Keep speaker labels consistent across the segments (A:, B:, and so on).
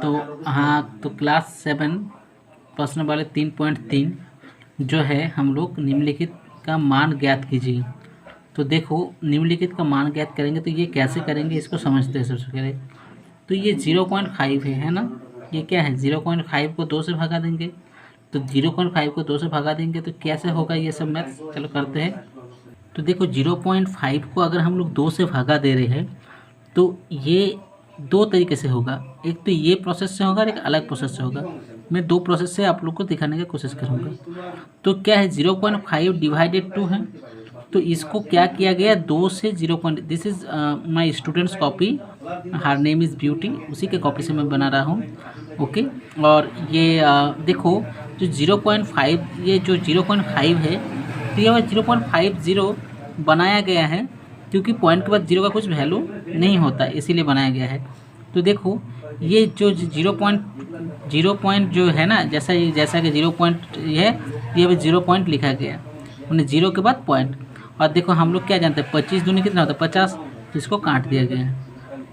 A: तो हाँ, तो क्लास 7 प्रश्न वाले 3.3 जो है हम लोग निम्नलिखित का मान ज्ञात कीजिए। तो देखो, निम्नलिखित का मान ज्ञात करेंगे तो ये कैसे करेंगे इसको समझते हैं। सबसे पहले तो ये 0.5 है ना, ये क्या है 0.5 को 2 से भगा देंगे, तो 0.5 को 2 से भगा देंगे तो कैसे होगा ये सब मैथ्स, चलो करते हैं। तो देखो 0.5 को अगर हम लोग 2 से भगा दे रहे हैं तो ये दो तरीके से होगा, एक तो ये प्रोसेस से होगा और एक अलग प्रोसेस से होगा। मैं दो प्रोसेस से आप लोग को दिखाने की कोशिश करूँगा। तो क्या है 0.5 डिवाइडेड 2 है, तो इसको क्या किया गया 2 से 0. This is my students copy, her name is beauty, उसी के कॉपी से मैं बना रहा हूँ। ओके, और ये देखो जो 0.5, ये जो 0.5 है तो ये 0.50 बनाया गया है क्योंकि पॉइंट के बाद 0 का कुछ वैल्यू नहीं होता, इसीलिए बनाया गया है। तो देखो ये जो 0 जो है ना, जैसा कि 0 पॉइंट ये है, ये 0 पॉइंट लिखा गया उन्हें 0 के बाद पॉइंट। और देखो हम लोग क्या जानते हैं 25 दूनी कितना होता है 50, तो इसको काट दिया गया है।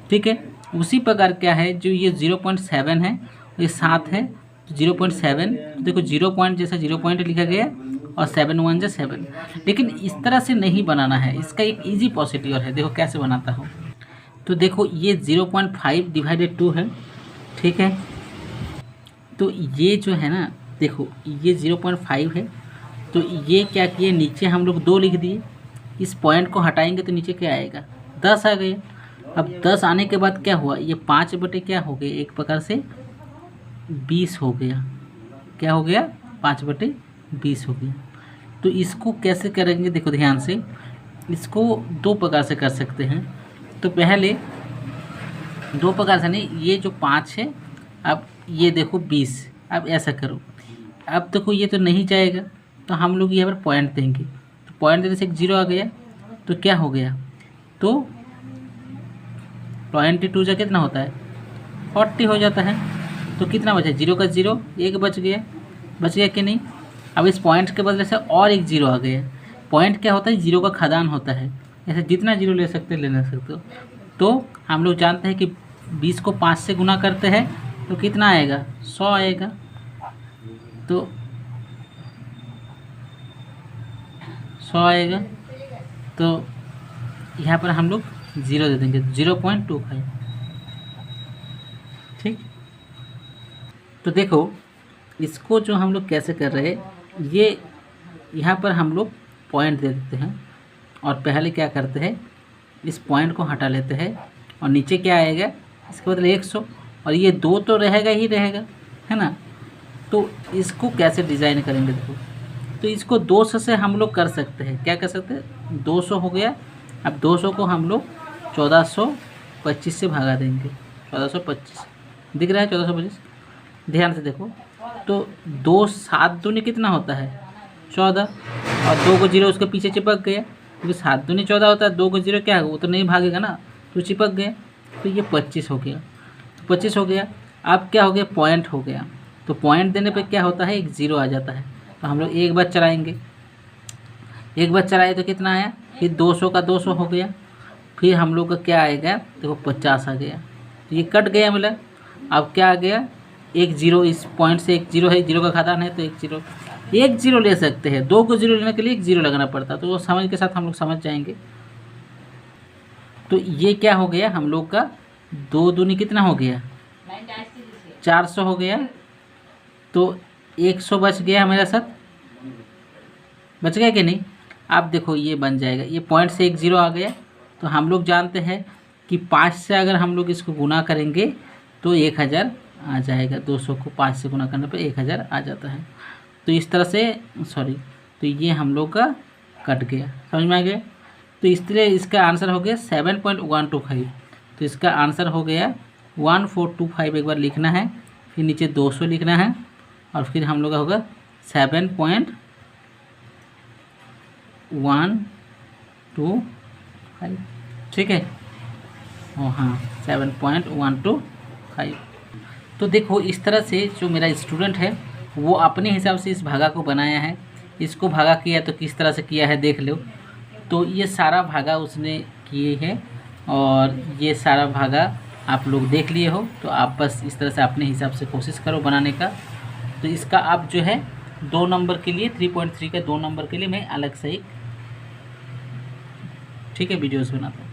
A: ठीक है, उसी प्रकार क्या है जो ये 0.7 है, ये 7 है, तो 0.7, तो देखो 0 पॉइंट जैसा 0 पॉइंट लिखा गया और 7 1 जा 7। लेकिन इस तरह से नहीं बनाना है, इसका एक इजी प्रोसीड्योर है, देखो कैसे बनाता हूँ। तो देखो ये 0.5 डिवाइडेड 2 है, ठीक है। तो ये जो है ना, देखो ये 0.5 है, तो ये क्या किए नीचे हम लोग 2 लिख दिए, इस पॉइंट को हटाएंगे तो नीचे क्या आएगा 10 आ गए। अब 10 आने के बाद क्या हुआ, ये 5 बटे क्या हो गए, एक प्रकार से 20 हो गया। क्या हो गया 5 बटे 20 हो गया। तो इसको कैसे करेंगे, देखो ध्यान से, इसको 2 प्रकार से कर सकते हैं। तो पहले 2 प्रकार से नहीं, ये जो 5 है, अब ये देखो 20, अब ऐसा करो, अब देखो ये तो नहीं जाएगा तो हम लोग यहाँ पर पॉइंट देंगे, तो पॉइंट देने से एक 0 आ गया, तो क्या हो गया, तो 22 जा कितना होता है 40 हो जाता है। तो कितना बचा 0 का 0, 1 बच गया कि नहीं। अब इस पॉइंट के बदले से और एक 0 आ गया। पॉइंट क्या होता है 0 का खदान होता है, ऐसे जितना 0 ले सकते हो। तो हम लोग जानते हैं कि 20 को 5 से गुना करते हैं तो कितना आएगा 100 आएगा। तो 100 आएगा, तो यहाँ पर हम लोग 0 दे देंगे 0.25। ठीक, तो देखो इसको जो हम लोग कैसे कर रहे हैं, ये यहाँ पर हम लोग पॉइंट दे देते हैं और पहले क्या करते हैं इस पॉइंट को हटा लेते हैं और नीचे क्या आएगा इसके बदले 100, और ये 2 तो रहेगा ही रहेगा, है ना। तो इसको कैसे डिज़ाइन करेंगे, देखो तो इसको 200 से हम लोग कर सकते हैं, क्या कर सकते हैं 200 हो गया। अब 200 को हम लोग 1425 से भगा देंगे, 1425 दिख रहा है 1425, ध्यान से देखो। तो 2 7 दूनी कितना होता है 14, और 2 को 0 उसके पीछे चिपक गया, क्योंकि 7 दूनी 14 होता है, 2 को 0 क्या है वो तो नहीं भागेगा ना, तो चिपक गया, तो ये 25 हो गया। तो 25 हो गया, अब क्या हो गया पॉइंट हो गया, तो पॉइंट देने पे क्या होता है एक 0 आ जाता है। तो हम लोग एक बार चलाएंगे, एक बार चलाए तो कितना आया, फिर 200 का 200 हो गया, फिर हम लोग का क्या आएगा देखो 50 आ गया, तो ये कट गया मिला। अब क्या आ गया एक 0, इस पॉइंट से एक 0 है, 0 का खदान है तो एक 0 ले सकते हैं। 2 को 0 लेने के लिए एक 0 लगाना पड़ता, तो वो समझ के साथ हम लोग समझ जाएंगे। तो ये क्या हो गया हम लोग का 2 दूनी कितना हो गया 400 हो गया, तो 100 बच गया मेरा साथ, बच गया कि नहीं। अब देखो ये बन जाएगा, ये पॉइंट से एक 0 आ गया, तो हम लोग जानते हैं कि 5 से अगर हम लोग इसको गुना करेंगे तो 1000 आ जाएगा। 200 को 5 से गुना करने पे 1000 आ जाता है। तो इस तरह से तो ये हम लोग का कट गया, समझ में आ गया। तो इस तरह इसका आंसर हो गया 7.125। तो इसका आंसर हो गया 1425, एक बार लिखना है, फिर नीचे 200 लिखना है, और फिर हम लोग का होगा 7.125। ठीक है, ओ हाँ 7.125। तो देखो इस तरह से जो मेरा स्टूडेंट है वो अपने हिसाब से इस भागा को बनाया है। इसको भागा किया तो किस तरह से किया है देख लो। तो ये सारा भागा उसने किए हैं, और ये सारा भागा आप लोग देख लिए हो, तो आप बस इस तरह से अपने हिसाब से कोशिश करो बनाने का। तो इसका आप जो है 2 नंबर के लिए 3.3 का 2 नंबर के लिए मैं अलग से एक ठीक है वीडियोस बनाता हूँ।